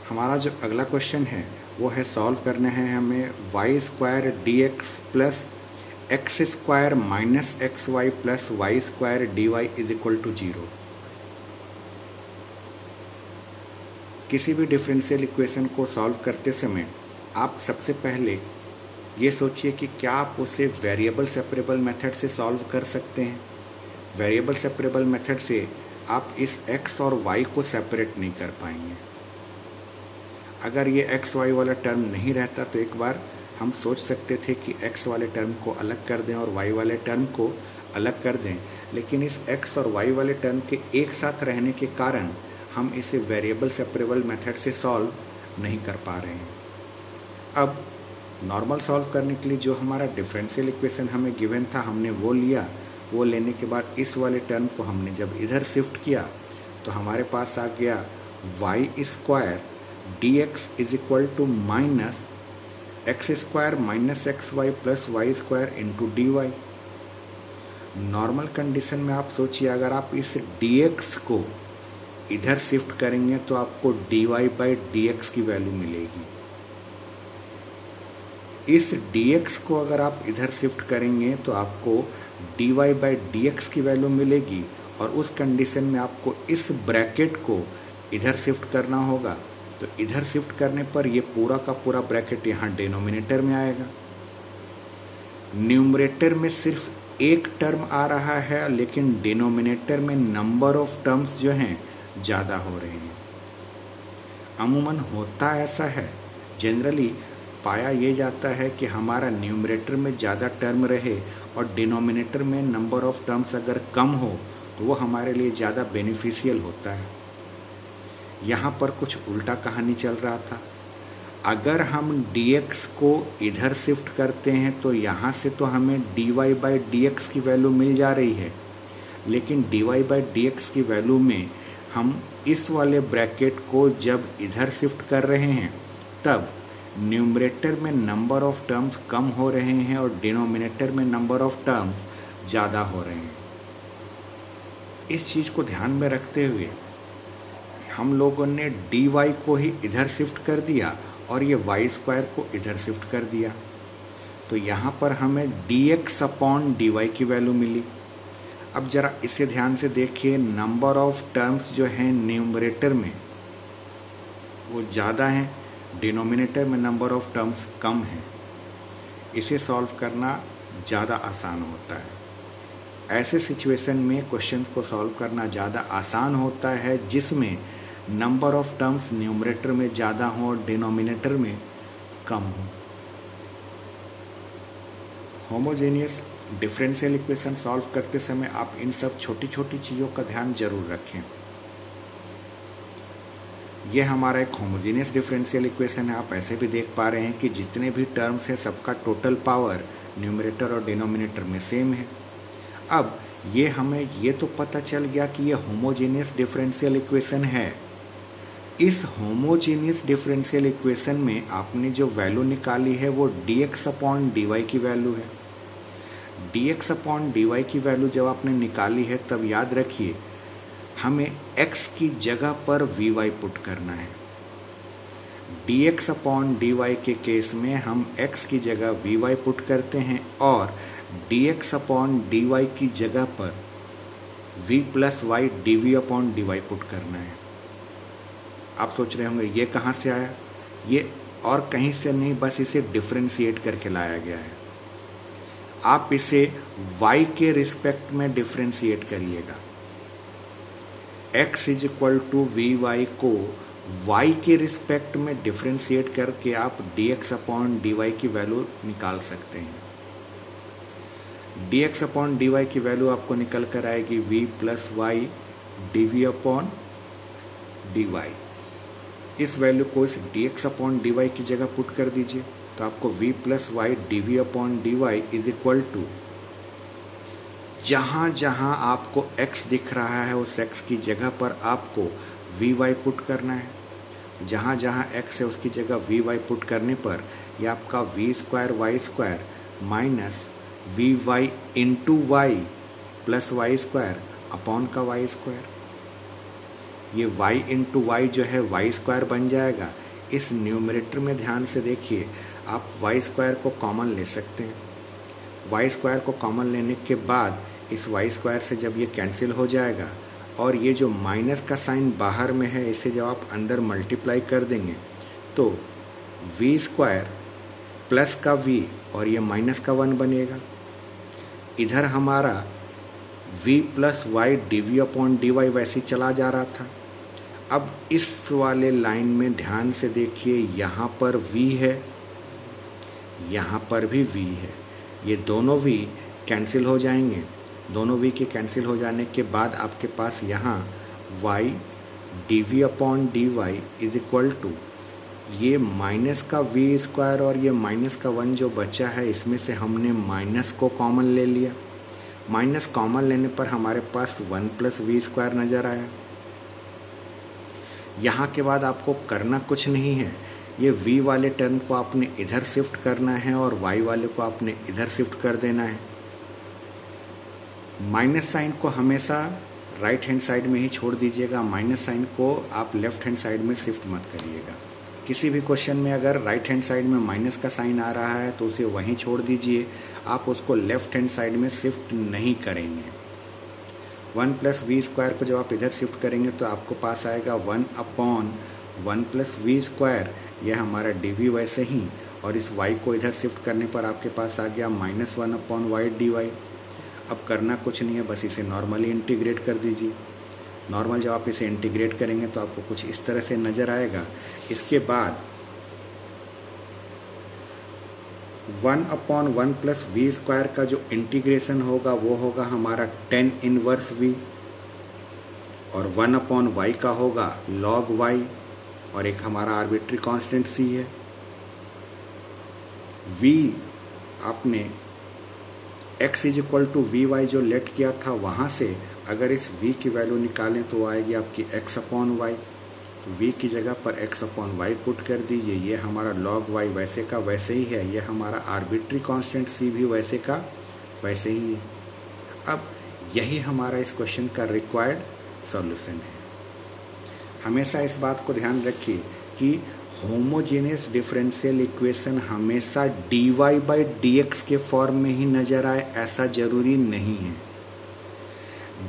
हमारा जो अगला क्वेश्चन है वो है सॉल्व करना है हमें Y square D X plus X square minus X Y plus Y square D Y is equal to 0। किसी भी डिफरेंशियल इक्वेशन को सॉल्व करते समय आप सबसे पहले ये सोचिए कि क्या आप उसे वेरिएबल सेपरेबल मेथड से सॉल्व कर सकते हैं। वेरिएबल सेपरेबल मेथड से आप इस x और y को सेपरेट नहीं कर पाएंगे। अगर ये x y वाला टर्म नहीं रहता तो एक बार हम सोच सकते थे कि x वाले टर्म को अलग कर दें और y वाले टर्म को अलग कर दें, लेकिन इस x और y वाले टर्म के एक साथ रहने के कारण हम इसे वेरिएबल सेपरेबल मेथड से सॉल्व नहीं कर पा रहे हैं। अब नॉर्मल सॉल्व करने के लिए जो हमारा डिफरेंशियल इक्वेशन हमें गिवन था हमने वो लिया। वो लेने के बाद इस वाले टर्म को हमने जब इधर शिफ्ट किया तो हमारे पास आ गया Y square D X is equal to minus X square minus X Y plus Y square into D Y. Normal condition में आप सोचिए अगर आप इस डी एक्स को इधर शिफ्ट करेंगे तो आपको D Y by D X की वैल्यू मिलेगी। इस dx को अगर आप इधर शिफ्ट करेंगे तो आपको dy बाई डी एक्स की वैल्यू मिलेगी और उस कंडीशन में आपको इस ब्रैकेट को इधर शिफ्ट करना होगा। तो इधर शिफ्ट करने पर ये पूरा का पूरा ब्रैकेट यहाँ डिनोमिनेटर में आएगा। न्यूमरेटर में सिर्फ एक टर्म आ रहा है लेकिन डिनोमिनेटर में नंबर ऑफ टर्म्स जो हैं ज़्यादा हो रहे हैं। अमूमन होता ऐसा है, जनरली पाया ये जाता है कि हमारा न्यूमरेटर में ज़्यादा टर्म रहे और डिनोमिनेटर में नंबर ऑफ टर्म्स अगर कम हो तो वो हमारे लिए ज़्यादा बेनिफिशियल होता है। यहाँ पर कुछ उल्टा कहानी चल रहा था। अगर हम dx को इधर शिफ्ट करते हैं तो यहाँ से तो हमें dy बाई डी एक्स की वैल्यू मिल जा रही है, लेकिन dy बाई डी एक्स की वैल्यू में हम इस वाले ब्रैकेट को जब इधर शिफ्ट कर रहे हैं तब न्यूमरेटर में नंबर ऑफ टर्म्स कम हो रहे हैं और डिनोमिनेटर में नंबर ऑफ टर्म्स ज़्यादा हो रहे हैं। इस चीज़ को ध्यान में रखते हुए हम लोगों ने dy को ही इधर शिफ्ट कर दिया और ये वाई स्क्वायर को इधर शिफ्ट कर दिया। तो यहाँ पर हमें dx अपॉन dy की वैल्यू मिली। अब ज़रा इसे ध्यान से देखिए, नंबर ऑफ टर्म्स जो हैं न्यूमरेटर में वो ज़्यादा हैं, डिनोमिनेटर में नंबर ऑफ टर्म्स कम है। इसे सॉल्व करना ज़्यादा आसान होता है। ऐसे सिचुएशन में क्वेश्चंस को सॉल्व करना ज़्यादा आसान होता है जिसमें नंबर ऑफ टर्म्स न्यूमरेटर में ज़्यादा हो और डिनोमिनेटर में कम हो। होमोजेनियस डिफरेंशियल इक्वेशन सॉल्व करते समय आप इन सब छोटी छोटी चीज़ों का ध्यान जरूर रखें। ये हमारा एक होमोजेनियस डिफरेंशियल इक्वेशन है। आप ऐसे भी देख पा रहे हैं कि जितने भी टर्म्स हैं सबका टोटल पावर न्यूमरेटर और डिनोमिनेटर में सेम है। अब ये हमें ये तो पता चल गया कि ये होमोजेनियस डिफरेंशियल इक्वेशन है। इस होमोजेनियस डिफरेंशियल इक्वेशन में आपने जो वैल्यू निकाली है वो dx अपॉन dy की वैल्यू है। dx अपॉन dy की वैल्यू जब आपने निकाली है तब याद रखिए हमें x की जगह पर vy पुट करना है। dx अपॉन dy के केस में हम x की जगह vy पुट करते हैं और dx अपॉन dy की जगह पर v plus Y dv upon dy put करना है। आप सोच रहे होंगे ये कहाँ से आया? ये और कहीं से नहीं, बस इसे डिफ्रेंशिएट करके लाया गया है। आप इसे y के रिस्पेक्ट में डिफ्रेंशिएट करिएगा। x is equal to V Y को y के रिस्पेक्ट में डिफ्रेंशिएट करके आप dx अपॉन dy की वैल्यू निकाल सकते हैं। dx अपॉन dy की वैल्यू आपको निकल कर आएगी v plus Y dv upon dy। इस वैल्यू को इस dx अपॉन dy की जगह पुट कर दीजिए तो आपको v plus Y dv upon dy is equal to, जहाँ जहाँ आपको x दिख रहा है उस x की जगह पर आपको vy पुट करना है। जहाँ जहाँ x है उसकी जगह vy पुट करने पर यह आपका v square Y square minus vy into Y plus Y square upon का वाई स्क्वायर। ये y इंटू वाई जो है वाई स्क्वायर बन जाएगा। इस न्यूमरेटर में ध्यान से देखिए, आप वाई स्क्वायर को कॉमन ले सकते हैं। वाई स्क्वायर को कॉमन लेने के बाद इस वाई स्क्वायर से जब ये कैंसिल हो जाएगा और ये जो माइनस का साइन बाहर में है इसे जब आप अंदर मल्टीप्लाई कर देंगे तो वी स्क्वायर प्लस का v और ये माइनस का 1 बनेगा। इधर हमारा v plus Y D V upon D Y वैसे ही चला जा रहा था। अब इस वाले लाइन में ध्यान से देखिए, यहाँ पर v है, यहाँ पर भी v है। ये दोनों v कैंसिल हो जाएंगे। दोनों v के कैंसिल हो जाने के बाद आपके पास यहाँ y D V upon D Y is equal to ये माइनस का v स्क्वायर और ये माइनस का 1 जो बचा है इसमें से हमने माइनस को कॉमन ले लिया। माइनस कॉमन लेने पर हमारे पास 1 प्लस वी स्क्वायर नज़र आया। यहाँ के बाद आपको करना कुछ नहीं है, ये v वाले टर्म को आपने इधर शिफ्ट करना है और y वाले को आपने इधर शिफ्ट कर देना है। माइनस साइन को हमेशा राइट हैंड साइड में ही छोड़ दीजिएगा, माइनस साइन को आप लेफ्ट हैंड साइड में शिफ्ट मत करिएगा। किसी भी क्वेश्चन में अगर राइट हैंड साइड में माइनस का साइन आ रहा है तो उसे वहीं छोड़ दीजिए, आप उसको लेफ्ट हैंड साइड में शिफ्ट नहीं करेंगे। 1 प्लस वी स्क्वायर को जब आप इधर शिफ्ट करेंगे तो आपको पास आएगा 1 अपॉन 1 प्लस वी स्क्वायर, यह हमारा डी वी वैसे ही, और इस y को इधर शिफ्ट करने पर आपके पास आ गया minus 1 upon Y D Y. अब करना कुछ नहीं है, बस इसे नॉर्मली इंटीग्रेट कर दीजिए। नॉर्मल जब आप इसे इंटीग्रेट करेंगे तो आपको कुछ इस तरह से नज़र आएगा। इसके बाद 1 अपॉन 1 प्लस वी स्क्वायर का जो इंटीग्रेशन होगा वो होगा हमारा 10 इनवर्स v, और 1 अपॉन वाई का होगा log y, और एक हमारा आर्बिट्री कांस्टेंट c है। v आपने x is equal to V Y जो लेट किया था वहाँ से अगर इस v की वैल्यू निकालें तो आएगी आपकी x अपॉन वाई। तो v की जगह पर x अपॉन वाई पुट कर दीजिए। ये हमारा log y वैसे का वैसे ही है, ये हमारा आर्बिट्री कांस्टेंट c भी वैसे का वैसे ही है। अब यही हमारा इस क्वेश्चन का रिक्वायर्ड सॉल्यूशन है। हमेशा इस बात को ध्यान रखिए कि होमोजेनियस डिफरेंशियल इक्वेशन हमेशा dy बाई dx के फॉर्म में ही नजर आए ऐसा जरूरी नहीं है।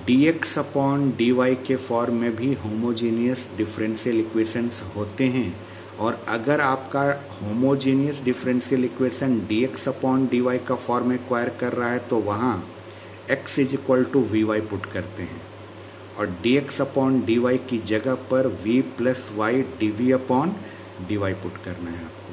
dx अपॉन dy के फॉर्म में भी होमोजेनियस डिफरेंशियल इक्वेशंस होते हैं, और अगर आपका homogeneous differential equation dx upon dy का फॉर्म एक्वायर कर रहा है तो वहाँ x is equal to V Y put करते हैं, और dx अपॉन dy की जगह पर v plus Y D V upon dy put करना है आपको।